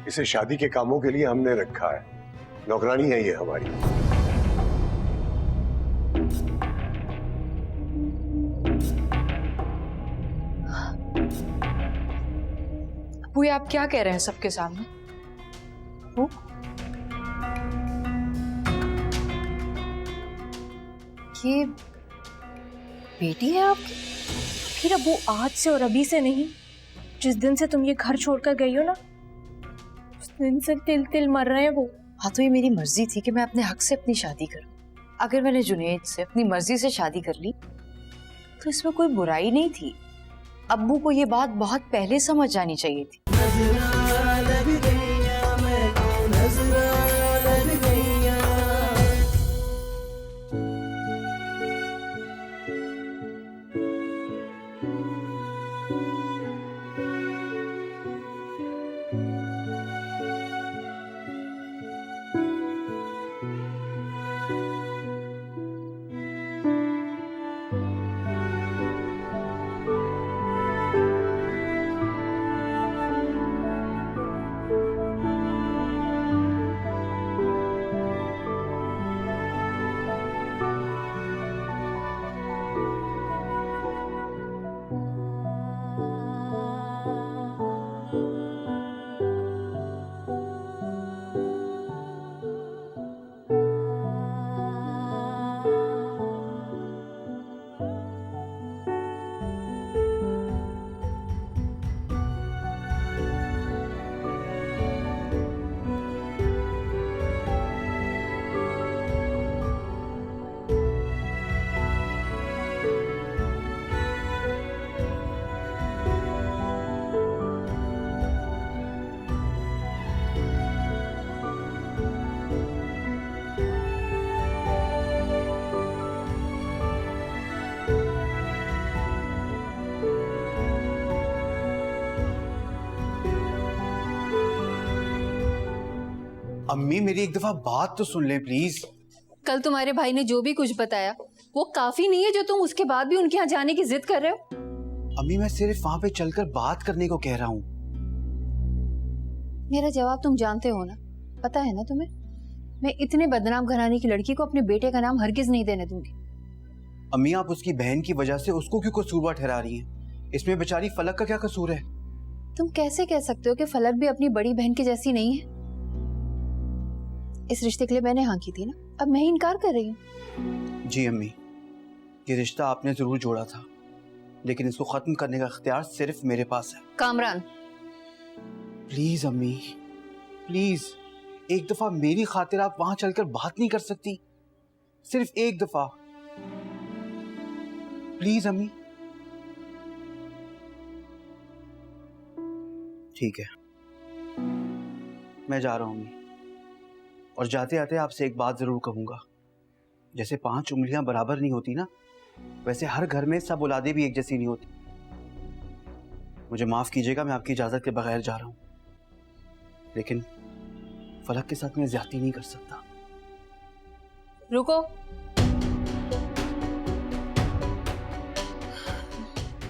इसे शादी के कामों के लिए हमने रखा है, नौकरानी है ये हमारी। वो आप क्या कह रहे हैं सबके सामने? वो ये बेटी है आपकी? फिर अब वो आज से और अभी से नहीं, जिस दिन से तुम ये घर छोड़कर गई हो ना, उस दिन से तिल तिल मर रहे हैं वो। हाँ, तो ये मेरी मर्जी थी कि मैं अपने हक से अपनी शादी करूं। अगर मैंने जुनैद से अपनी मर्जी से शादी कर ली तो इसमें कोई बुराई नहीं थी। अब्बू को ये बात बहुत पहले समझ जानी चाहिए थी। अम्मी, मेरी एक दफा बात तो सुन लें प्लीज। कल तुम्हारे भाई ने जो भी कुछ बताया वो काफी नहीं है जो तुम उसके बाद भी उनके यहाँ जाने की जिद कर रहे हो? अम्मी, मैं सिर्फ वहां पे चलकर बात करने को कह रहा हूँ। मेरा जवाब तुम जानते हो ना, पता है ना तुम्हें। मैं इतने बदनाम घराने की लड़की को अपने बेटे का नाम हरगिज नहीं देने दूंगी। अम्मी, आप उसकी बहन की वजह से उसको क्यों कसूरवार ठहरा रही हैं? इसमें बेचारी फलक का क्या कसूर है? तुम कैसे कह सकते हो कि फलक भी अपनी बड़ी बहन की जैसी नहीं है? इस रिश्ते के लिए मैंने हाँ की थी ना, अब मैं ही इनकार कर रही हूँ। जी अम्मी, ये रिश्ता आपने जरूर जोड़ा था, लेकिन इसको खत्म करने का इख्तियार सिर्फ मेरे पास है। कामरान, प्लीज अम्मी, प्लीज एक दफा मेरी खातिर आप वहां चलकर बात नहीं कर सकती? सिर्फ एक दफा प्लीज अम्मी। ठीक है, मैं जा रहा हूं अम्मी, और जाते आते आपसे एक बात जरूर कहूंगा। जैसे 5 उंगलियां बराबर नहीं होती ना, वैसे हर घर में सब औलादें भी एक जैसी नहीं होती। मुझे माफ कीजिएगा, मैं आपकी इजाजत के बगैर जा रहा हूं, लेकिन फलक के साथ मैं ज्यादती नहीं कर सकता। रुको।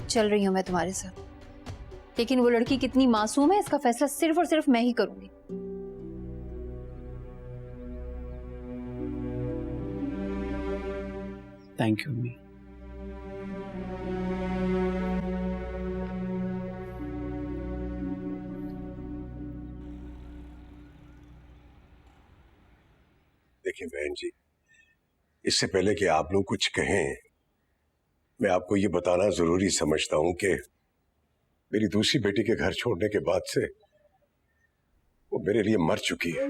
चल रही हूं मैं तुम्हारे साथ, लेकिन वो लड़की कितनी मासूम है इसका फैसला सिर्फ और सिर्फ मैं ही करूंगी। थैंक यू अम्मी। देखिए बहन जी, इससे पहले कि आप लोग कुछ कहें, मैं आपको ये बताना जरूरी समझता हूं कि मेरी दूसरी बेटी के घर छोड़ने के बाद से वो मेरे लिए मर चुकी है।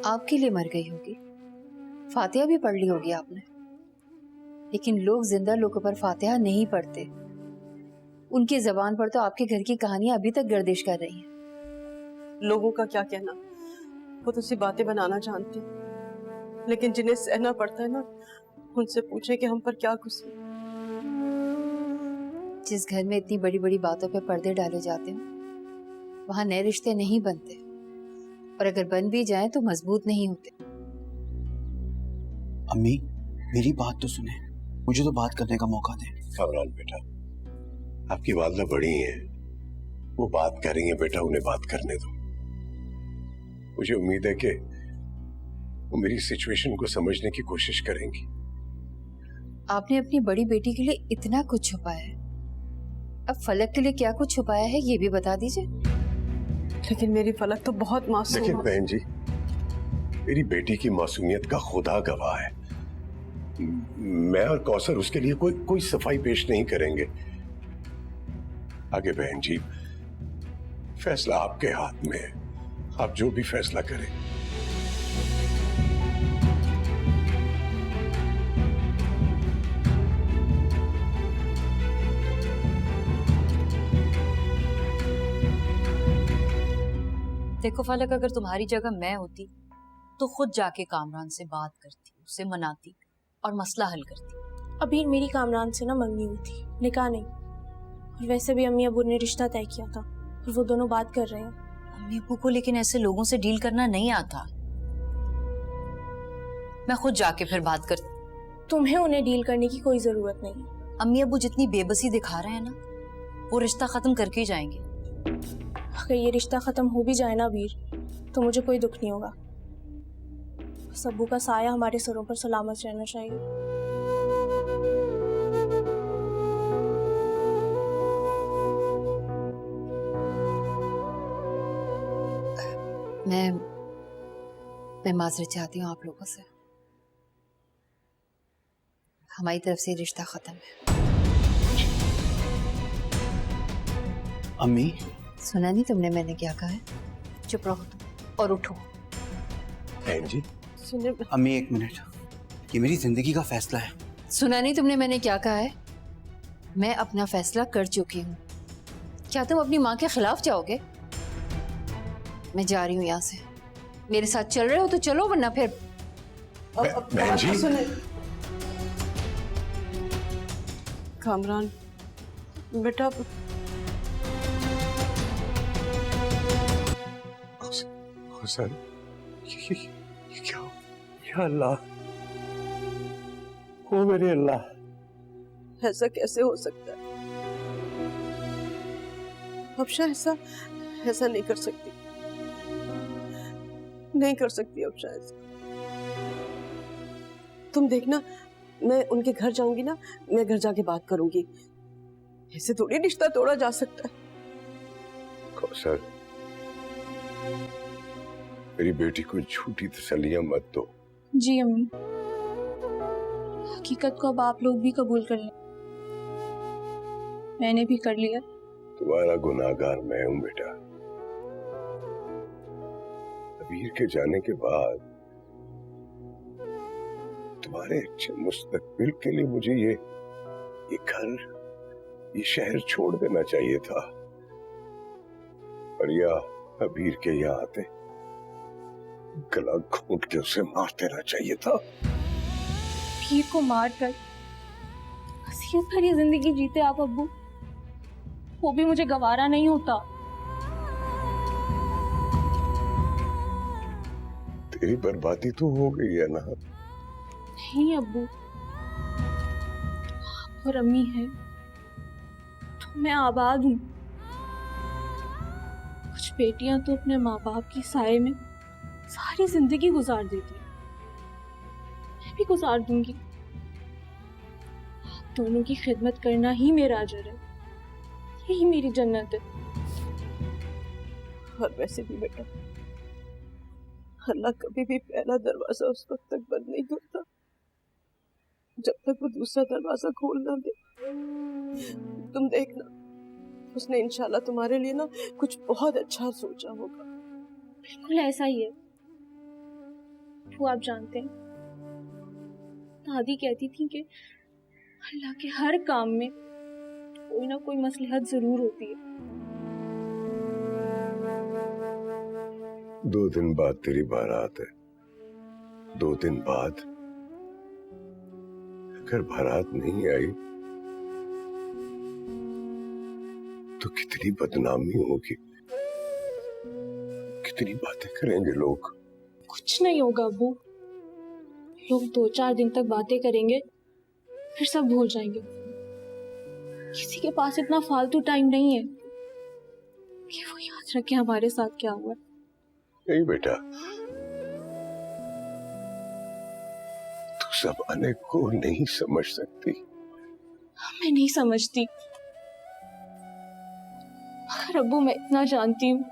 आपके लिए मर गई होगी, फातिहा भी पढ़ ली होगी आपने, लेकिन लोग जिंदा लोगों पर फातिहा नहीं पढ़ते। उनकी जबान पर तो आपके घर की कहानियां अभी तक गर्दिश कर रही हैं। लोगों का क्या कहना, वो तो सिर्फ बातें बनाना जानते हैं, लेकिन जिन्हें सहना पड़ता है ना, उनसे पूछे कि हम पर क्या गुस्सा। जिस घर में इतनी बड़ी बड़ी बातों पे पर्दे डाले जाते हैं, वहां नए रिश्ते नहीं बनते, और अगर बन भी जाएं तो मजबूत नहीं होते। अम्मी, मेरी बात तो सुने, मुझे तो बात करने का मौका दे। कामरान बेटा, आपकी वालदा बड़ी हैं, वो बात करेंगे बेटा, उन्हें बात करने दो। मुझे उम्मीद है कि वो मेरी सिचुएशन को समझने की कोशिश करेंगी। आपने अपनी बड़ी बेटी के लिए इतना कुछ छुपाया है, अब फलक के लिए क्या कुछ छुपाया है ये भी बता दीजिए। लेकिन मेरी फलक तो बहुत मासूम देखिए है। बहन जी, मेरी बेटी की मासूमियत का खुदा गवाह है। मैं और कौसर उसके लिए कोई सफाई पेश नहीं करेंगे। आगे बहन जी, फैसला आपके हाथ में है, आप जो भी फैसला करें। देखो फलक, अगर तुम्हारी जगह मैं होती तो खुद जाके कामरान से बात करती, उसे मनाती और मसला हल करती। अभी मेरी कामरान से ना मंगनी हुई थी, निकाह नहीं। और वैसे भी अम्मी अबू ने रिश्ता तय किया था और वो दोनों बात कर रहे हैं। अम्मी अब्बू को लेकिन ऐसे लोगों से डील करना नहीं आता। मैं खुद जाके फिर बात करती। तुम्हें उन्हें डील करने की कोई जरूरत नहीं। अम्मी अब्बू जितनी बेबसी दिखा रहे हैं ना, वो रिश्ता खत्म करके ही जाएंगे। अगर ये रिश्ता खत्म हो भी जाए ना वीर, तो मुझे कोई दुख नहीं होगा। बस अब्बू का साया हमारे सरों पर सलामत रहना चाहिए। मैं माजरत चाहती हूँ आप लोगों से। हमारी तरफ से रिश्ता खत्म है। अम्मी, सुना नहीं तुमने मैंने क्या कहा है? चुप रहो तुम और उठो। बहन जी, सुने, अम्मी एक मिनट, ये मेरी जिंदगी का फैसला है। सुना नहीं तुमने मैंने क्या कहा है? मैं अपना फैसला कर चुकी हूँ। क्या तुम अपनी माँ के खिलाफ जाओगे? मैं जा रही हूँ यहाँ से। मेरे साथ चल रहे हो तो चलो, वरना फिर बहन जी, सुने कामरान बेटा, सर ये क्या हो? या अल्लाह, ओ मेरे अल्लाह, ऐसा कैसे हो सकता है? अफशा ऐसा नहीं कर सकती, नहीं कर सकती अफशा ऐसा। तुम देखना, मैं उनके घर जाऊंगी ना, मैं घर जाके बात करूंगी। ऐसे थोड़ी रिश्ता तोड़ा जा सकता है। कौसर, मेरी बेटी को झूठी तसल्लियां मत दो। जी अम्मी, हकीकत को अब आप लोग भी कबूल कर लें। मैंने भी कर लिया। तुम्हारा गुनाहगार मैं हूं बेटा। अबीर के जाने के बाद तुम्हारे अच्छे मुस्तकबिल के लिए मुझे ये घर, ये शहर छोड़ देना चाहिए था, और या अबीर के यहाँ आते गला घोंट के उसे मार देना चाहिए था। पीर को मार कर हसीयत भरी जिंदगी जीते आप अब्बू, वो भी मुझे गवारा नहीं होता। तेरी बर्बादी तो हो गई है ना। नहीं अब्बू, आप और अम्मी है तो मैं आबाद हूँ। कुछ बेटियां तो अपने माँ बाप की साए में सारी जिंदगी गुजार देती हैं, मैं भी गुजार दूंगी। आप दोनों की खिदमत करना ही मेरा अजर है, यही मेरी जन्नत है। और वैसे भी बेटा, अल्लाह कभी भी पहला दरवाजा उस वक्त तक बंद नहीं करता जब तक वो दूसरा दरवाजा खोल ना दे। तुम देखना, उसने इंशाल्लाह तुम्हारे लिए ना कुछ बहुत अच्छा सोचा होगा। बिल्कुल ऐसा ही है। वो आप जानते हैं, दादी कहती थी कि अल्लाह के हर काम में कोई ना कोई मसलहत जरूर होती है। 2 दिन बाद तेरी बारात है। 2 दिन बाद अगर बारात नहीं आई तो कितनी बदनामी होगी, कितनी बातें करेंगे लोग। कुछ नहीं होगा अब्बू, लोग 2-4 दिन तक बातें करेंगे, फिर सब भूल जाएंगे। किसी के पास इतना फालतू टाइम नहीं है। कि वो याद रखे हमारे साथ क्या हुआ। नहीं बेटा, तू ज़माने को नहीं समझ सकती। मैं नहीं समझती, मगर अब्बू मैं इतना जानती हूँ,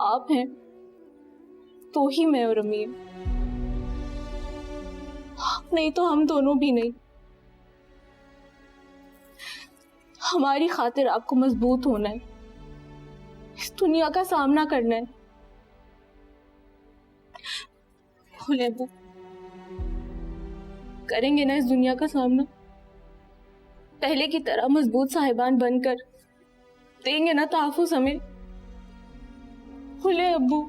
आप हैं तो ही मैं और अमीर, आप नहीं तो हम दोनों भी नहीं। हमारी खातिर आपको मजबूत होना है, इस दुनिया का सामना करना है। बोले अब्बू, करेंगे ना इस दुनिया का सामना? पहले की तरह मजबूत साहिबान बनकर देंगे ना तहफ़्फ़ुज़ हमें? बोले अब्बू,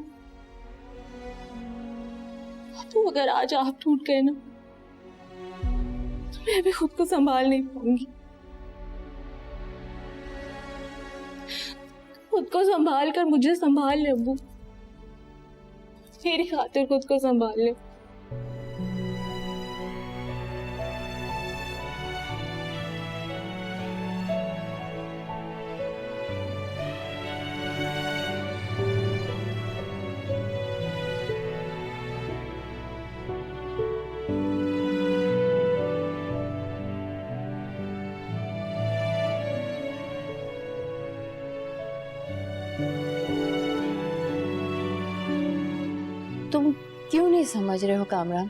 तो अगर आज आप टूट गए ना तो मैं भी खुद को संभाल नहीं पाऊंगी। खुद को संभाल कर मुझे संभाल ले अब्बू, मेरी खातिर खुद को संभाल ले। तुम क्यों नहीं समझ रहे हो कामरान?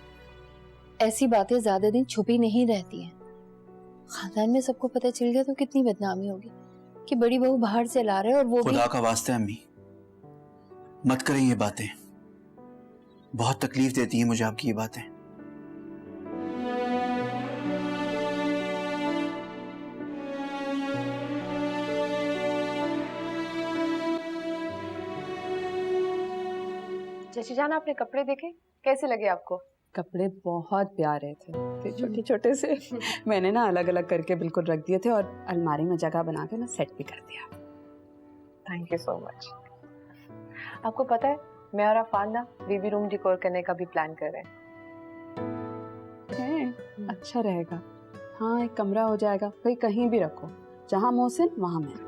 ऐसी बातें ज्यादा दिन छुपी नहीं रहती हैं। खानदान में सबको पता चल गया तो कितनी बदनामी होगी कि बड़ी बहू बाहर से ला रहे और वो भी। खुदा का वास्ते अम्मी, मत करें ये बातें, बहुत तकलीफ देती हैं मुझे आपकी ये बातें। चाची जान, आपने कपड़े देखे, कैसे लगे आपको? कपड़े बहुत प्यारे थे छोटे छोटे से। मैंने ना अलग अलग करके बिल्कुल रख दिए थे और अलमारी में जगह बना के ना सेट भी कर दिया। Thank you so much. आपको पता है, मैं और अफान ना बेबी रूम डिकोर करने का भी प्लान कर रहे हैं। अच्छा रहेगा। हाँ, एक कमरा हो जाएगा, कोई कहीं भी रखो, जहाँ मोहसिन वहाँ मैं।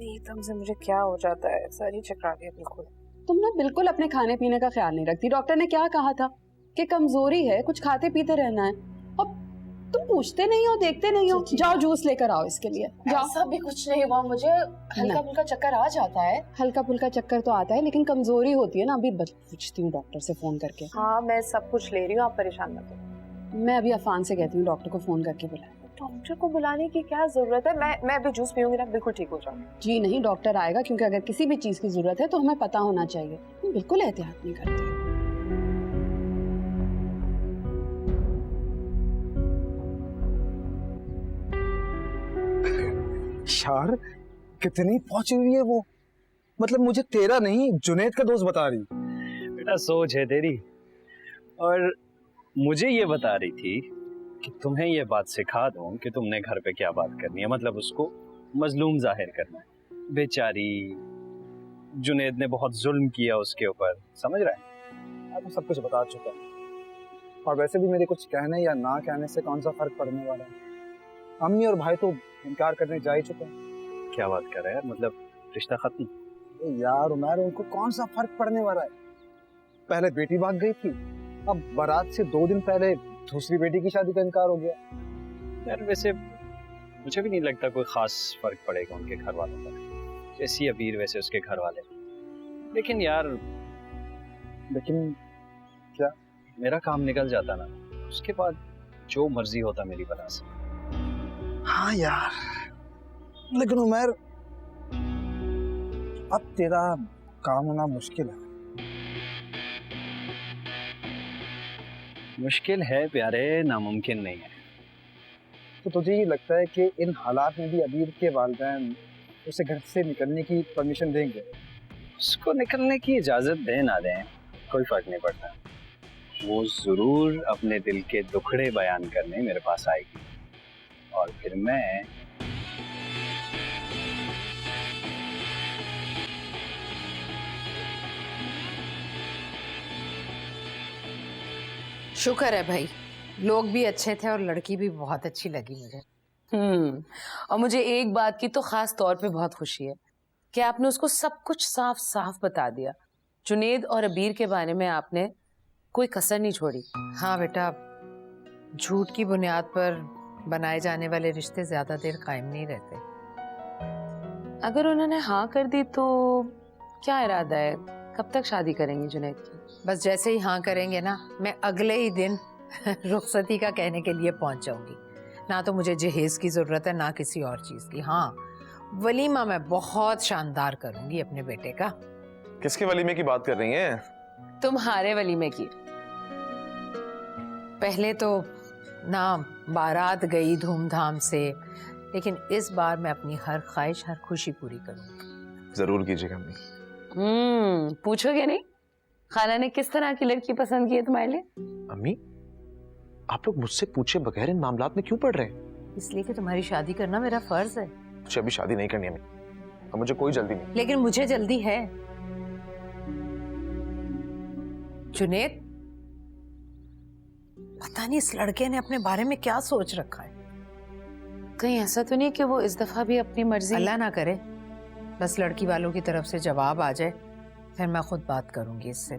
एकदम से मुझे क्या हो जाता है, सारी चकरा गया बिल्कुल। तुम ना बिल्कुल अपने खाने पीने का ख्याल नहीं रखती। डॉक्टर ने क्या कहा था कि कमजोरी है, कुछ खाते पीते रहना है, और तुम पूछते नहीं हो, देखते नहीं हो। जाओ जूस लेकर आओ इसके लिए, जाओ। ऐसा भी कुछ नहीं हुआ, मुझे हल्का फुल्का चक्कर आ जाता है। हल्का फुल्का चक्कर तो आता है, लेकिन कमजोरी होती है ना। अभी पूछती हूँ डॉक्टर से फोन करके। हाँ, मैं सब कुछ ले रही हूँ, आप परेशान मत हो। मैं अभी अफान से कहती हूँ डॉक्टर को फोन करके बुलाए। डॉक्टर को बुलाने की क्या जरूरत है? मैं अभी जूस पीऊंगी ना, बिल्कुल ठीक हो जाऊंगी। जी नहीं, डॉक्टर आएगा, क्योंकि अगर किसी भी चीज की जरूरत है तो हमें पता होना चाहिए। बिल्कुल एहतियात नहीं करती। यार कितनी पहुंची हुई है वो, मतलब मुझे तेरा नहीं जुनैद का दोस्त बता रही। बेटा सोच है तेरी, और मुझे ये बता रही थी कि तुम्हें ये बात सिखा दूं कि तुमने घर पे क्या बात करनी है, मतलब उसको मजलूम जाहिर करना है। बेचारी जुनैद ने बहुत जुल्म किया उसके ऊपर, समझ रहा है? मैं तो सब कुछ बता चुका हूँ, और वैसे भी मेरे कुछ कहने या ना कहने से कौन सा फर्क पड़ने वाला है। अम्मी और भाई तो इनकार करने जा ही चुके हैं। क्या बात कर रहा है, मतलब रिश्ता खत्म? यार उमर, उनको कौन सा फर्क पड़ने वाला है। पहले बेटी भाग गई थी, अब बारात से 2 दिन पहले दूसरी बेटी की शादी का इनकार हो गया। यार वैसे मुझे भी नहीं लगता कोई खास फर्क पड़ेगा उनके घर वालों पर, जैसी अबीर वैसे उसके घर वाले। लेकिन यार, लेकिन क्या? मेरा काम निकल जाता ना, उसके बाद जो मर्जी होता मेरी वजह से। हाँ यार, लेकिन उमर अब तेरा काम होना मुश्किल है। मुश्किल है प्यारे, नामुमकिन नहीं है। तो तुझे ये लगता है कि इन हालात में भी अबीर के वालिदैन उसे घर से निकलने की परमिशन देंगे? उसको निकलने की इजाजत दें ना दें कोई फर्क नहीं पड़ता, वो जरूर अपने दिल के दुखड़े बयान करने मेरे पास आएगी, और फिर मैं शुक्र है भाई, लोग भी अच्छे थे और लड़की भी बहुत अच्छी लगी मुझे। और मुझे एक बात की तो खास तौर पे बहुत खुशी है कि आपने उसको सब कुछ साफ साफ बता दिया। जुनेद और अबीर के बारे में आपने कोई कसर नहीं छोड़ी। हाँ बेटा, झूठ की बुनियाद पर बनाए जाने वाले रिश्ते ज्यादा देर कायम नहीं रहते। अगर उन्होंने हाँ कर दी तो क्या इरादा है, कब तक शादी करेंगे जुनेद की? बस जैसे ही हाँ करेंगे ना, मैं अगले ही दिन रुखसती का कहने के लिए पहुंच जाऊंगी। ना तो मुझे जहेज की जरूरत है, ना किसी और चीज की। हाँ, वलीमा मैं बहुत शानदार करूंगी अपने बेटे का। किसके वलीमे की बात कर रही हैं? तुम्हारे वलीमे की। पहले तो ना बारात गई धूमधाम से, लेकिन इस बार मैं अपनी हर ख्वाहिश, हर खुशी पूरी करूंगी। जरूर कीजिएगा अम्मी। पूछोगे नहीं खाला ने किस तरह की लड़की पसंद की है तुम्हारे लिए? अम्मी, आप लोग मुझसे पूछे बगैर इन मामलात में क्यों पड़ रहे हैं? इसलिए कि तुम्हारी शादी करना मेरा फर्ज है। मुझे अभी शादी नहीं करनी अम्मी, और मुझे कोई जल्दी नहीं। लेकिन मुझे जल्दी है। जुनेद, पता नहीं इस लड़के ने अपने बारे में क्या सोच रखा है। कहीं ऐसा तो नहीं कि वो इस दफा भी अपनी मर्जी? अल्लाह ना करे, बस लड़की वालों की तरफ से जवाब आ जाए, फिर मैं खुद बात करूंगी इससे,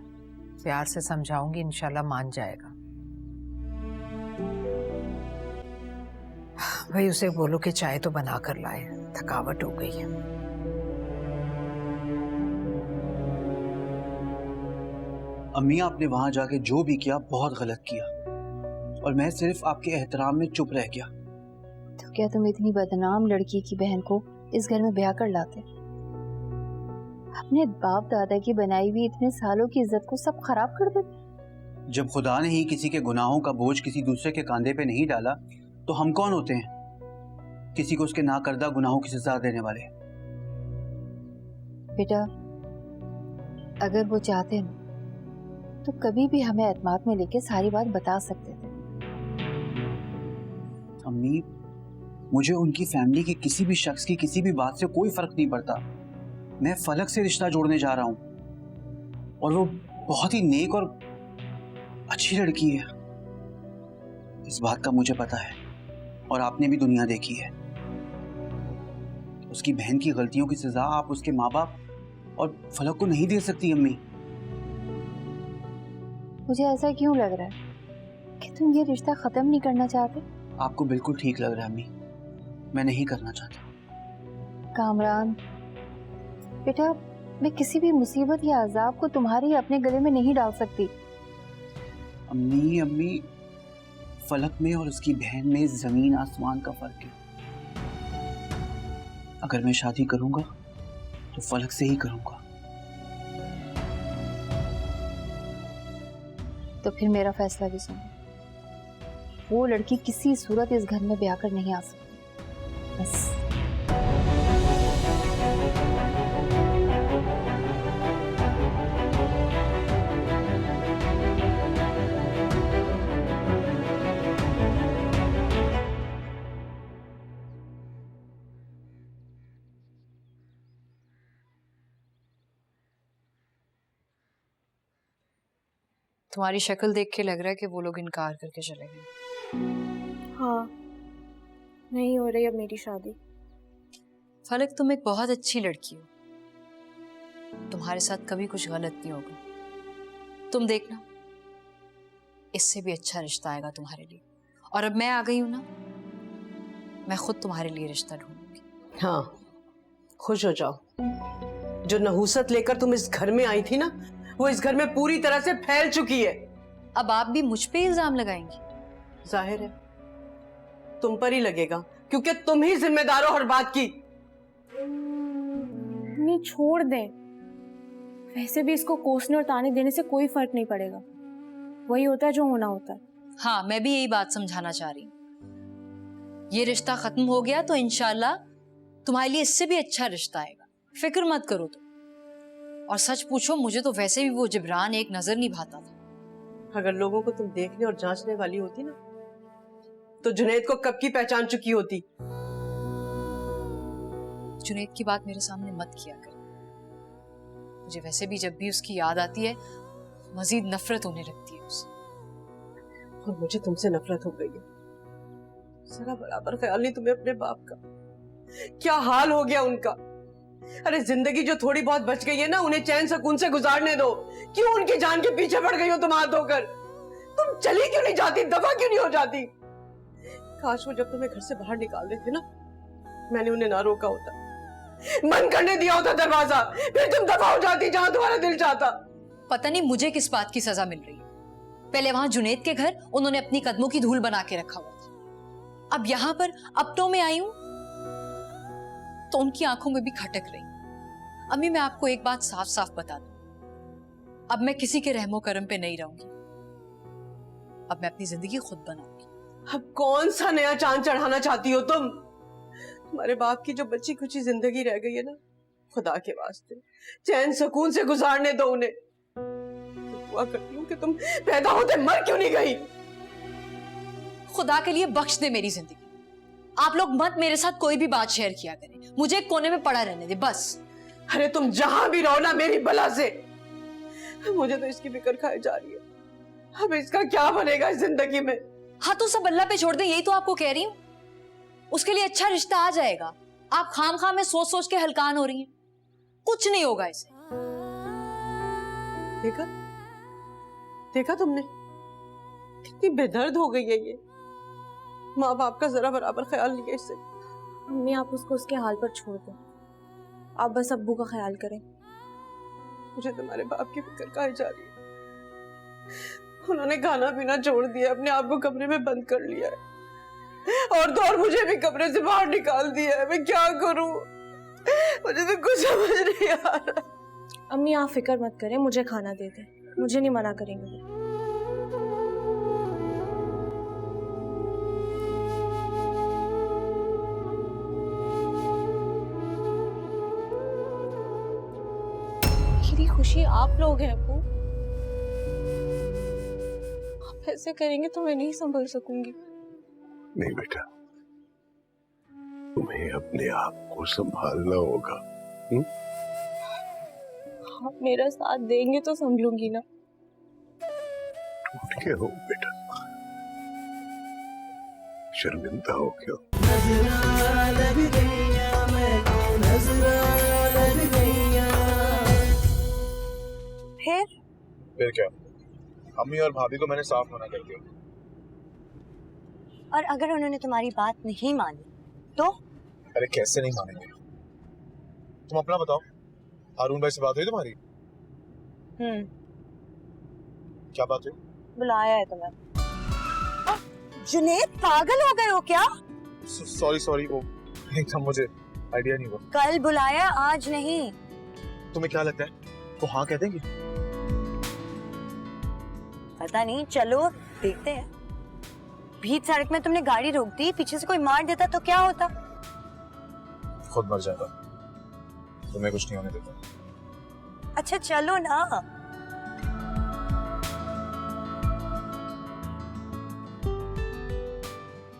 प्यार से समझाऊंगी, इंशाल्लाह मान जाएगा। भाई उसे बोलो कि चाय तो बना कर लाए, थकावट हो गई है। अम्मी, आपने वहां जाके जो भी किया बहुत गलत किया, और मैं सिर्फ आपके एहतराम में चुप रह गया। तो क्या तुम इतनी बदनाम लड़की की बहन को इस घर में ब्याह कर लाते? अपने बाप दादा की बनाई हुई इतने सालों की इज्जत को सब खराब कर देते। जब खुदा ने ही किसी के गुनाहों का बोझ किसी दूसरे के कंधे पे नहीं डाला, तो हम कौन होते हैं किसी को उसके नाकर्दा गुनाहों की सजा देने वाले? बेटा, अगर वो चाहते ना तो कभी भी हमें एतमाद में लेके सारी बात बता सकते थे। अम्मी, मुझे उनकी फैमिली के किसी भी शख्स की किसी भी बात से कोई फर्क नहीं पड़ता। मैं फलक से रिश्ता जोड़ने जा रहा हूँ, और वो बहुत ही नेक और अच्छी लड़की है। इस बात का मुझे पता है, और आपने भी दुनिया देखी है। उसकी बहन की गलतियों की सजा आप उसके माँ बाप और फलक को नहीं दे सकती अम्मी। मुझे ऐसा क्यों लग रहा है कि तुम ये रिश्ता खत्म नहीं करना चाहते? आपको बिल्कुल ठीक लग रहा है अम्मी, मैं नहीं करना चाहता। कामरान बेटा, मैं किसी भी मुसीबत या अजाब को तुम्हारे ही अपने गले में नहीं डाल सकती। अम्मी, फलक में और उसकी बहन में जमीन आसमान का फर्क है। अगर मैं शादी करूंगा तो फलक से ही करूंगा। तो फिर मेरा फैसला भी सुनो। वो लड़की किसी सूरत इस घर में ब्याह कर नहीं आ सकती। बस तुम्हारी शक्ल देख के लग रहा है कि वो लोग इनकार करके चले गए। हाँ, नहीं हो रही अब मेरी शादी। फलक, तुम एक बहुत अच्छी लड़की हो, तुम्हारे साथ कभी कुछ गलत नहीं होगा। तुम देखना, इससे भी अच्छा रिश्ता आएगा तुम्हारे लिए। और अब मैं आ गई हूं ना, मैं खुद तुम्हारे लिए रिश्ता ढूंढूंगी। हाँ, खुश हो जाओ। जो नहूसत लेकर तुम इस घर में आई थी ना, वो इस घर में पूरी तरह से फैल चुकी है। अब आप भी मुझ पे इल्जाम लगाएंगी? जाहिर है तुम पर ही लगेगा, क्योंकि तुम ही जिम्मेदार हो हर बात की। नहीं, छोड़ दें। वैसे भी इसको कोसने और ताने देने से कोई फर्क नहीं पड़ेगा। वही होता है जो होना होता है। हाँ, मैं भी यही बात समझाना चाह रही हूँ। ये रिश्ता खत्म हो गया तो इंशाल्लाह तुम्हारे लिए इससे भी अच्छा रिश्ता आएगा, फिक्र मत करो तुम। और सच पूछो, मुझे तो वैसे भी वो जिब्रान एक नजर नहीं भाता था। अगर लोगों को तुम देखने और जांचने वाली होती ना, तो जुनैद को कब की पहचान चुकी होती। जुनैद की बात मेरे सामने मत किया कर। मुझे वैसे भी जब भी उसकी याद आती है मजीद नफरत होने लगती है उससे। और मुझे तुमसे नफरत हो गई है। जरा बराबर ख्याल नहीं तुम्हें अपने बाप का? क्या हाल हो गया उनका। अरे जिंदगी जो थोड़ी बहुत बच गई है ना, उन्हें चैन सुकून से गुजारने दो। क्यों उनकी जान के पीछे पड़ गई हो तुम हाथ धोकर? तुम चली क्यों नहीं जाती, दफा क्यों नहीं हो जाती? काश वो जब तुम्हें घर से बाहर निकाल रहे थे ना, मैंने उन्हें ना रोका होता, बंद करने दिया होता दरवाजा, फिर तुम दफा हो जाती जहां तुम्हारा दिल चाहता। पता नहीं मुझे किस बात की सजा मिल रही है। पहले वहां जुनैद के घर उन्होंने अपनी कदमों की धूल बना के रखा हुआ था, अब यहां पर अपनों में आई हूं तो उनकी आंखों में भी खटक रही। अम्मी मैं आपको एक बात साफ साफ बता दूं, अब मैं किसी के रहमो करम पे नहीं रहूंगी। अब मैं अपनी जिंदगी खुद बनाऊंगी। अब कौन सा नया चांद चढ़ाना चाहती हो तुम? तुम्हारे बाप की जो बची खुची जिंदगी रह गई है ना, खुदा के वास्ते चैन सुकून से गुजारने दो उन्हें। तो दुआ करती हूँ कि तुम पैदा होते मर क्यों नहीं गई। खुदा के लिए बख्श दे मेरी जिंदगी। आप लोग मत मेरे साथ कोई भी बात शेयर किया करें, मुझे एक कोने में पड़ा रहने दे बस। अरे तुम जहां भी रहो ना मेरी बला से, मुझे तो इसकी फिक्र खाई जा रही है। अब इसका क्या बनेगा इस जिंदगी में? हाँ तो सब अल्लाह पे छोड़ दे, यही तो आपको कह रही हूँ। उसके लिए अच्छा रिश्ता आ जाएगा। आप खाम खाम में सोच सोच के हलकान हो रही हैं। कुछ नहीं होगा इसे। देखा देखा तुमने, कितनी बेदर्द हो गई है ये। माँ बाप का जरा बराबर ख्याल नहीं है इससे। मम्मी आप उसको उसके हाल पर छोड़ दो, आप बस अब्बू का ख्याल करें। मुझे तुम्हारे बाप की फिक्र खाई जा रही है। उन्होंने खाना पीना छोड़ दिया, अपने आप को कमरे में बंद कर लिया है, और तो और मुझे भी कमरे से बाहर निकाल दिया है। मैं क्या करूं? मुझे तो कुछ समझ नहीं आ रहा। अम्मी आप फिक्र मत करें, मुझे खाना दे दें, मुझे नहीं मना करेंगे। मेरी खुशी आप लोग हैं अब्बू, आप ऐसे करेंगे तो मैं नहीं संभल सकूंगी। नहीं बेटा, तुम्हें अपने आप को संभालना होगा। आप मेरा साथ देंगे तो संभलूंगी ना। टूट के हो बेटा, शर्मिंदा हो क्यों? फिर क्या, अम्मी और भाभी को मैंने साफ मना कर दिया। और अगर उन्होंने तुम्हारी बात नहीं मानी तो? अरे कैसे नहीं मानेंगे? तुम अपना बताओ, हारून भाई से बात हुई तुम्हारी? क्या बात हुई? बुलाया है तुम्हें। जुनैद पागल हो गए हो क्या? सॉरी वो एकदम मुझे आइडिया नहीं हुआ। कल बुलाया, आज नहीं। तुम्हें क्या लगता है वो हाँ कह देंगे? पता नहीं, चलो देखते हैं। बीच सड़क में तुमने गाड़ी रोक दी, पीछे से कोई मार देता तो क्या होता? खुद मर जाता, तुम्हें कुछ नहीं होने देता। अच्छा चलो ना।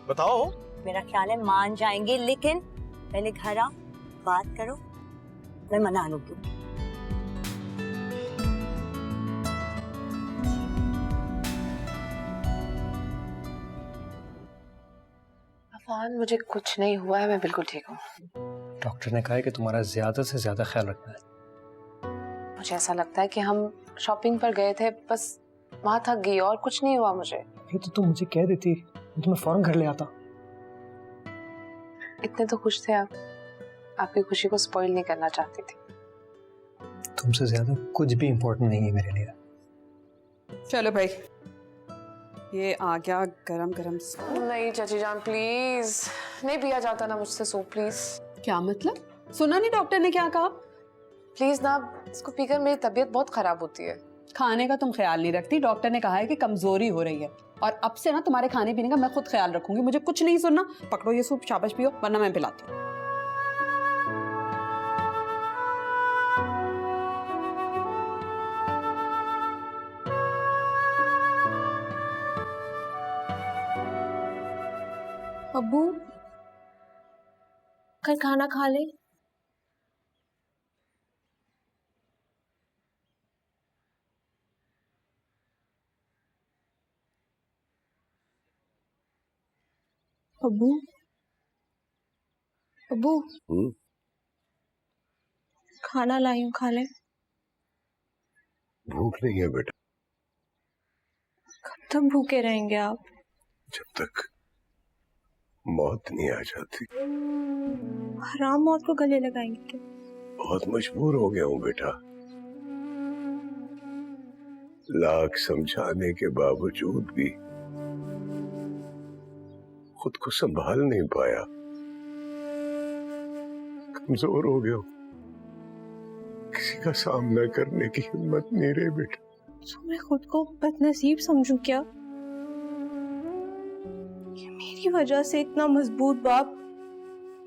बताओ। मेरा ख्याल है मान जाएंगे, लेकिन पहले घर आओ, बात करो, मैं मना लूंगी। अफान मुझे कुछ नहीं हुआ है, मैं बिल्कुल ठीक हूँ। डॉक्टर ने कहा है कि तुम्हारा ज्यादा से ज्यादा ख्याल रखना है। मुझे ऐसा लगता है कि हम शॉपिंग पर गए थे, बस वहां थक गई और कुछ नहीं हुआ मुझे। ये तो तुम मुझे कह देती, मैं तुम्हें फौरन घर ले आता। इतने तो खुश थे आप, आपकी खुशी को स्पॉइल नहीं करना चाहती थी। तुमसे ज्यादा कुछ भी इम्पोर्टेंट नहीं है मेरे लिए। चलो भाई, ये आ गया गरम गरम। नहीं चाची जान प्लीज, नहीं पिया जाता ना मुझसे सूप, प्लीज। क्या मतलब? सुना नहीं डॉक्टर ने क्या कहा? प्लीज ना, इसको पीकर मेरी तबीयत बहुत खराब होती है। खाने का तुम ख्याल नहीं रखती, डॉक्टर ने कहा है कि कमजोरी हो रही है, और अब से ना तुम्हारे खाने पीने का मैं खुद ख्याल रखूंगी। मुझे कुछ नहीं सुनना, पकड़ो ये सूप, शाबाश पियो, वरना मैं पिलाती हूँ। अब्बू कल खाना खा ले। अब्बू, अब्बू खाना लाई हूँ, खा ले। भूख नहीं है बेटा। कब तक भूखे रहेंगे आप? जब तक मौत नहीं आ जाती। हराम मौत को गले लगाएंगे क्या? बहुत मजबूर हो गया हूँ बेटा। लाख समझाने के बावजूद भी खुद को संभाल नहीं पाया। कमजोर हो गया हूँ। किसी का सामना करने की हिम्मत नहीं रही बेटा। तो मैं खुद को बदनसीब समझूं क्या? ये मेरी वजह से इतना मजबूत बाप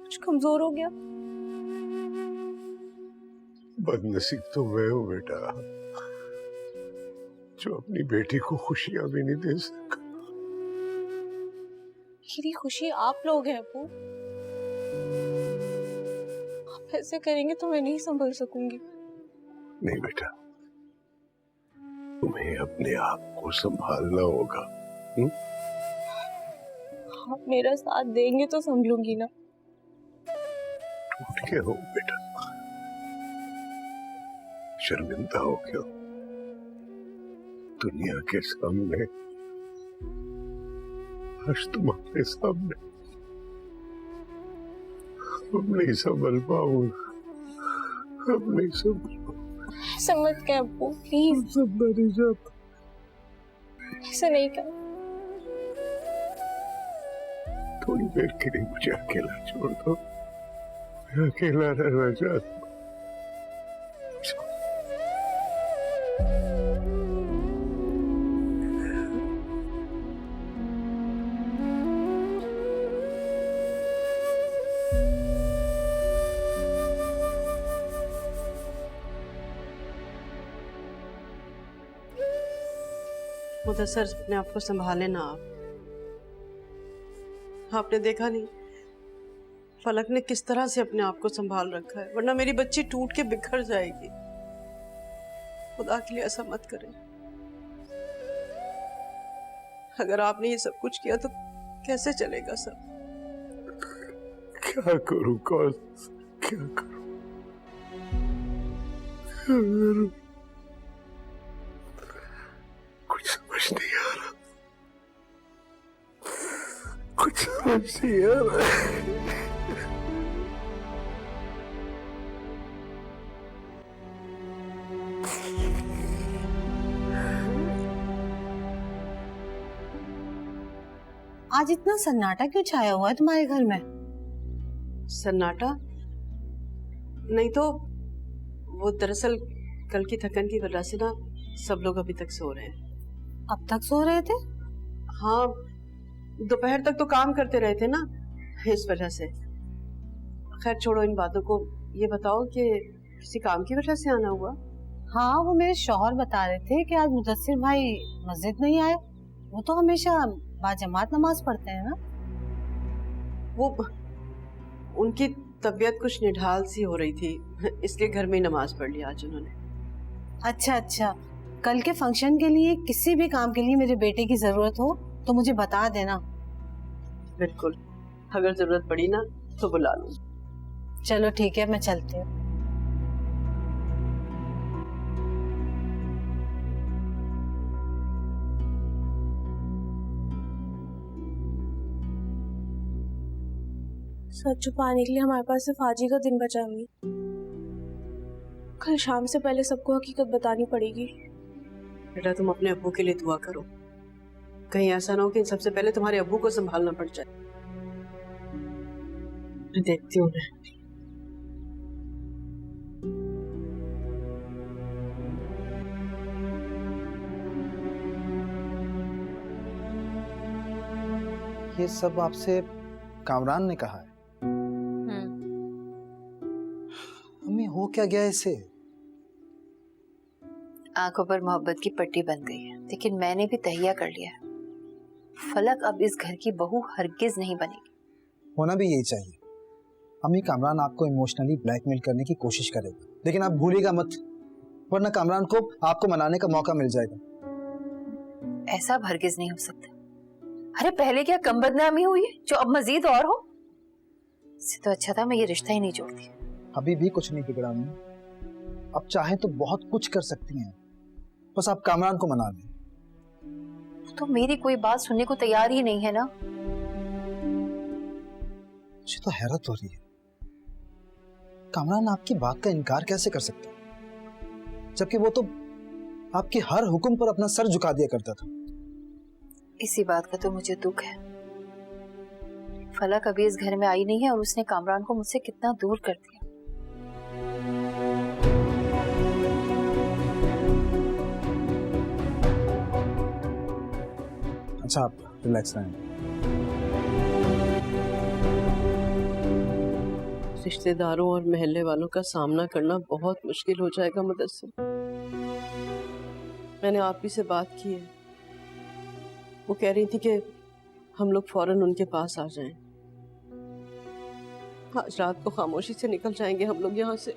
कुछ कमजोर हो गया। बदनसीब तो मैं हूँ बेटा, जो अपनी बेटी को खुशियां भी नहीं दे सका। मेरी खुशी आप लोग हैं अब्बू। आप ऐसे करेंगे तो मैं नहीं संभल सकूंगी। नहीं बेटा, तुम्हें अपने आप को संभालना होगा। आप मेरा साथ देंगे तो संभलूंगी ना। टूट गया हो बेटा, शर्मिंदा हो गया दुनिया के सामने। आज तुम्हारे सामने अब नहीं संभल पाऊंगा, अब नहीं संभल पाऊंगा। समझ के अब्बू प्लीज। सब मर जाता। ऐसे नहीं कर। थोड़ी देर के लिए मुझे अकेला छोड़ दो, मैं अकेला रहना चाहता हूँ। मुदस्सर, अपने आप को संभाले ना आप। आपने देखा नहीं फलक ने किस तरह से अपने आप को संभाल रखा है, वरना मेरी बच्ची टूट के बिखर जाएगी। खुदा के लिए ऐसा मत करें। अगर आपने ये सब कुछ किया तो कैसे चलेगा सब? क्या करूं कौन, क्या करूं, क्या करूं? कुछ समझ नहीं आ रहा, कुछ समझ नहीं आ रहा। आज इतना सन्नाटा क्यों छाया हुआ है तुम्हारे घर में? सन्नाटा नहीं तो वो दरअसल कल की थकन की वजह से ना सब लोग अभी तक सो रहे हैं। अब तक सो रहे थे? हाँ, दोपहर तक तो काम करते रहे थे ना, इस वजह से। खैर छोड़ो इन बातों को। ये बताओ कि किसी काम की वजह से आना हुआ? हाँ, वो मेरे शौहर बता रहे थे कि आज मुदस्सिर भाई मस्जिद नहीं आए। वो तो हमेशा बाजमात नमाज पढ़ते हैं ना। वो उनकी तबीयत कुछ निढाल सी हो रही थी, इसलिए घर में ही नमाज पढ़ लिया आज उन्होंने। अच्छा अच्छा, कल के फंक्शन के लिए किसी भी काम के लिए मेरे बेटे की जरूरत हो तो मुझे बता देना। बिल्कुल, अगर जरूरत पड़ी ना तो बुला लूं। चलो ठीक है, मैं चलती हूँ। सच छुपाने के लिए हमारे पास सिर्फ आज ही का दिन बचा है। कल शाम से पहले सबको हकीकत बतानी पड़ेगी। बेटा, तुम अपने अब्बू के लिए दुआ करो, कहीं ऐसा ना हो कि सबसे पहले तुम्हारे अब्बू को संभालना पड़ जाए। मैं देखती हूँ उन्हें। ये सब आपसे कामरान ने कहा है? अम्मी, हो क्या गया इसे? आंखों पर मोहब्बत की पट्टी बन गई है, लेकिन मैंने भी तहिया कर लिया है। फलक अब इस घर की बहू हरगिज नहीं बनेगी। होना भी यही चाहिए। अम्मी, कामरान आपको इमोशनली ब्लैकमेल करने की कोशिश करेगा, लेकिन आप भूलिएगा मत, वरना कामरान को आपको मनाने का मौका मिल जाएगा। ऐसा हरगिज नहीं हो सकता। अरे पहले क्या कम बदनामी हुई है जो अब मजीद और हो? इससे तो अच्छा था मैं ये रिश्ता ही नहीं जोड़ती। अभी भी कुछ नहीं बिगड़ा मैं। अब चाहे तो बहुत कुछ कर सकती हैं, बस आप कामरान को मना लें। तो मेरी कोई बात सुनने को तैयार ही नहीं है ना। मुझे तो हैरत हो रही है, कामरान आपकी बात का इनकार कैसे कर सकता है, जबकि वो तो आपके हर हुक्म पर अपना सर झुका दिया करता था। इसी बात का तो मुझे दुख है। फलक अभी इस घर में आई नहीं है और उसने कामरान को मुझसे कितना दूर कर दिया। अच्छा आप रिलैक्स रहें। रिश्तेदारों और महल्ले वालों का सामना करना बहुत मुश्किल हो जाएगा मुदस्सिर। मैंने आप ही से बात की है, वो कह रही थी कि हम लोग फौरन उनके पास आ जाएं। आज रात को खामोशी से निकल जाएंगे हम लोग यहाँ से।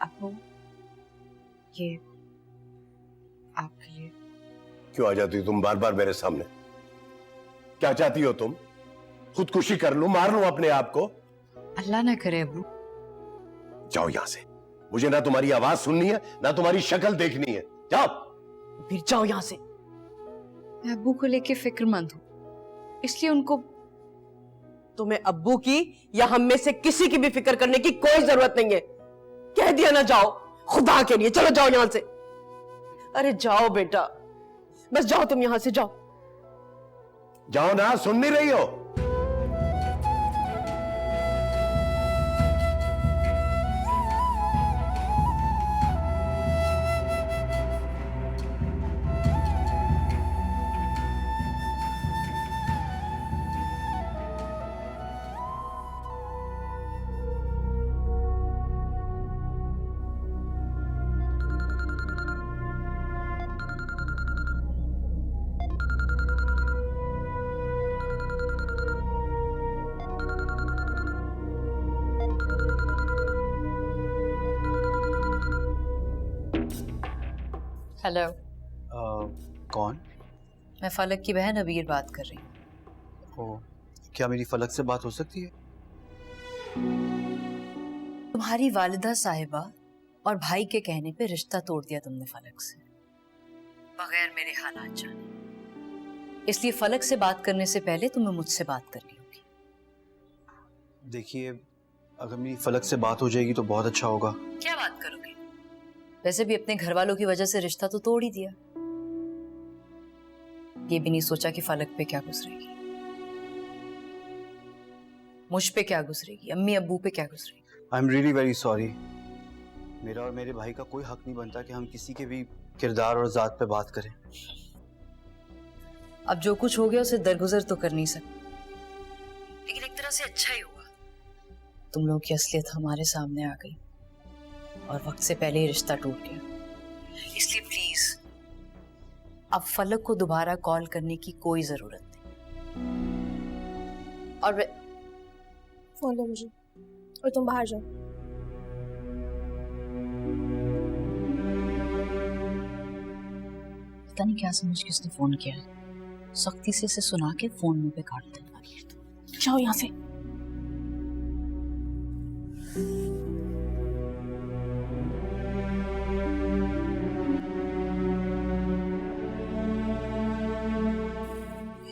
अब्बू, ये आपके लिए। क्यों आ जाती हो तुम बार बार मेरे सामने? क्या चाहती हो तुम? खुदकुशी कर लूं, मार लूं अपने आप को? अल्लाह ना करे अब्बू। जाओ यहां से, मुझे ना तुम्हारी आवाज सुननी है ना तुम्हारी शक्ल देखनी है। जाओ फिर जाओ यहां से। मैं अब्बू को लेके फिक्रमंद हूँ, इसलिए उनको। तुम्हें अब्बू की या हम में से किसी की भी फिक्र करने की कोई जरूरत नहीं है। कह दिया ना जाओ, खुदा के लिए चलो जाओ यहां से। अरे जाओ बेटा, बस जाओ, तुम यहां से जाओ। जाओ ना, सुन नहीं रही हो? हेलो। कौन? मैं फलक की बहन अबीर बात कर रही हूँ। ओ, क्या मेरी फलक से बात हो सकती है? तुम्हारी वालिदा साहिबा और भाई के कहने पे रिश्ता तोड़ दिया तुमने फलक से, बगैर मेरे हालात जाने। इसलिए फलक से बात करने से पहले तुम्हें मुझसे बात करनी होगी। देखिए, अगर मेरी फलक से बात हो जाएगी तो बहुत अच्छा होगा। क्या बात करोगे? वैसे भी अपने घर वालों की वजह से रिश्ता तो तोड़ ही दिया। ये भी नहीं सोचा कि फलक पे क्या गुजरेगी, मुझ पे क्या गुजरेगी, अम्मी अब्बू पे क्या गुजरेगी। I am really very sorry. मेरा और मेरे भाई का कोई हक नहीं बनता कि हम किसी के भी किरदार और जात पे बात करें। अब जो कुछ हो गया उसे दरगुजर तो कर नहीं सकते, लेकिन एक तरह से अच्छा ही हुआ। तुम लोगों की असलियत हमारे सामने आ गई और वक्त से पहले ही रिश्ता टूट गया। इसलिए प्लीज अब फलक को दोबारा कॉल करने की कोई जरूरत नहीं। और फोन दो मुझे और तुम बाहर जाओ। पता नहीं क्या समझ के उसने फोन किया, सख्ती से इसे सुना के फोन मुंह पे काट देना। जाओ यहाँ से।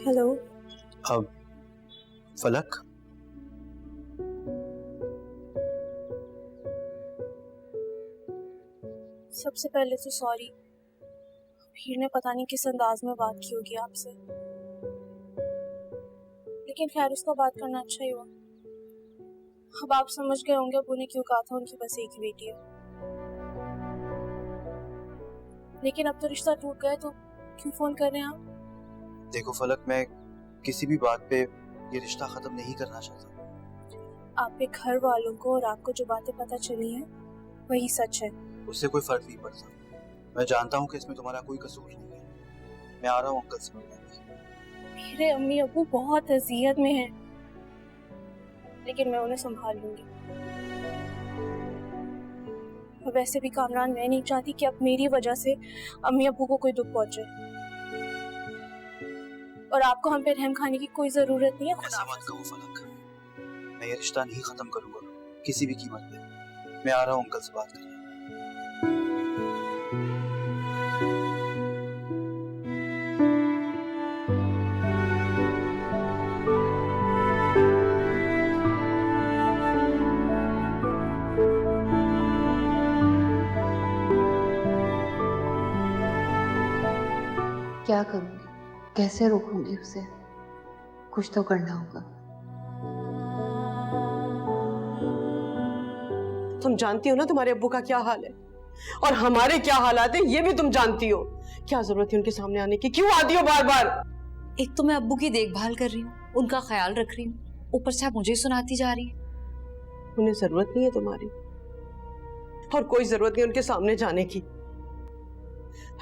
हेलो। अब फलक, सबसे पहले तो सॉरी, भीड़ ने पता नहीं किस अंदाज में बात की होगी आपसे, लेकिन खैर उसका बात करना अच्छा ही हुआ। अब आप समझ गए होंगे अबू ने क्यों कहा था उनकी बस एक ही बेटी है। लेकिन अब तो रिश्ता टूट गया तो क्यों फोन कर रहे हैं आप? देखो फलक, मैं किसी भी बात पे ये रिश्ता खत्म नहीं करना चाहता। आपके घर वालों को और आपको जो बातें पता चली हैं वही सच है। उससे कोई फर्क नहीं पड़ता। मैं जानता हूँ कि इसमें तुम्हारा कोई कसूर नहीं है। मैं आ रहा हूँ अंकल से मिलने। मेरे अम्मी अबू बहुत अजियत में हैं, लेकिन मैं उन्हें संभाल लूंगी। और वैसे भी कामरान, मैं नहीं चाहती कि अब मेरी वजह से अम्मी अब्बू को कोई दुख पहुंचे। और आपको हम पे रहम खाने की कोई जरूरत नहीं है। ऐसा मत कहो फलक, मैं ये रिश्ता नहीं खत्म करूंगा किसी भी कीमत पे। मैं आ रहा हूँ अंकल से बात करने। क्या करूंगी, कैसे रोकूंगी उसे? कुछ तो करना होगा। तुम जानती हो ना तुम्हारे अब्बू का क्या हाल है और हमारे क्या हालात हैं, ये भी तुम जानती हो। क्या जरूरत है उनके सामने आने की? क्यों आती हो बार बार? एक तो मैं अब्बू की देखभाल कर रही हूँ, उनका ख्याल रख रही हूँ, ऊपर से आप मुझे सुनाती जा रही है। उन्हें जरूरत नहीं है तुम्हारी, और कोई जरूरत नहीं उनके सामने जाने की।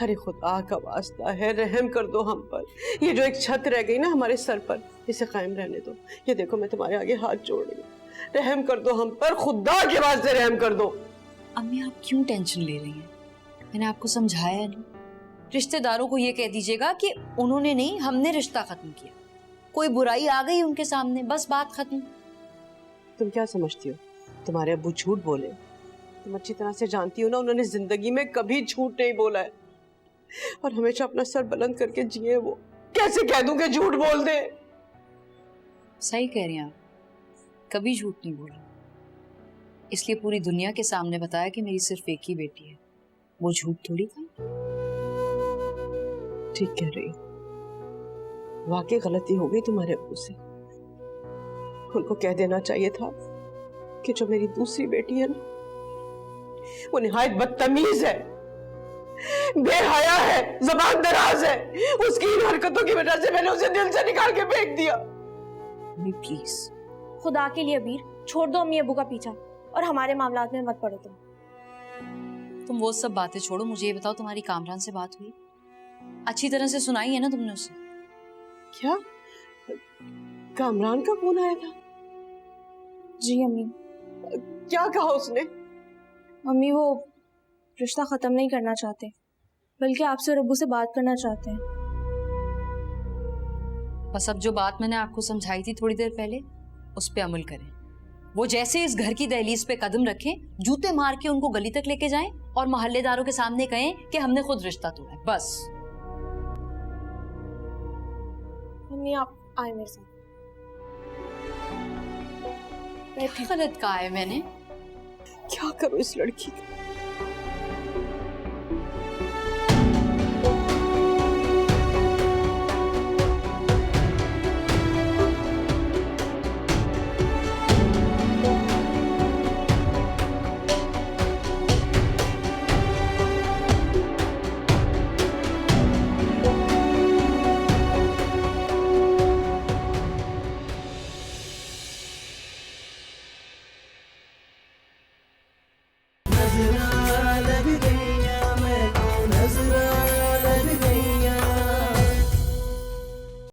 अरे खुदा का वास्ता है, रहम कर दो हम पर। ये जो एक छत रह गई ना हमारे सर पर, इसे कायम रहने दो। ये देखो मैं तुम्हारे आगे हाथ जोड़ रही हूँ, रहम कर दो हम पर, खुदा के वास्ते रहम कर दो। अम्मी आप क्यों टेंशन ले रही हैं? मैंने आपको समझाया है ना, रिश्तेदारों को ये कह दीजिएगा कि उन्होंने नहीं, हमने रिश्ता खत्म किया। कोई बुराई आ गई उनके सामने, बस बात खत्म। तुम क्या समझती हो तुम्हारे अब्बू झूठ बोले? तुम अच्छी तरह से जानती हो ना, उन्होंने जिंदगी में कभी झूठ नहीं बोला है और हमेशा अपना सर बुलंद करके जिए। वो कैसे कह दूं कि झूठ बोल दे? सही कह रही हैं आप, कभी झूठ नहीं बोला, इसलिए पूरी दुनिया के सामने बताया कि मेरी सिर्फ एक ही बेटी है। वो झूठ थोड़ी था। ठीक कह रही हो, वाकई गलती हो गई तुम्हारे अब्बू से। उनको कह देना चाहिए था कि जो मेरी दूसरी बेटी है ना, वो निहायत बदतमीज है, बेहया है, ज़बान दराज है। उसकी इन हरकतों की वजह से मैंने उसे दिल से निकाल के फेंक दिया। प्लीज खुदा के लिए अबीर, छोड़ दो अम्मी अब्बू का पीछा और हमारे मामलात में मत पड़ो। तुम वो सब बातें छोड़ो, मुझे ये बताओ तुम्हारी कामरान से बात हुई? अच्छी तरह से सुनाई है ना तुमने उसे? क्या कामरान का फोन आया था? जी अम्मी। क्या कहा उसने? अम्मी वो रिश्ता खत्म नहीं करना चाहते, बल्कि आपसे और अब्बू से बात करना चाहते हैं। बस अब जो बात मैंने आपको समझाई थी थोड़ी देर पहले, उस पे अमल करें। वो जैसे इस घर की दहलीज पे कदम रखें, जूते मार के उनको गली तक लेके जाएं और मोहल्लेदारों के सामने कहें कि हमने खुद रिश्ता तोड़ा है। बस मम्मी आप आए मेरे साथ। गलत कहा है मैंने? क्या करूं इस लड़की का?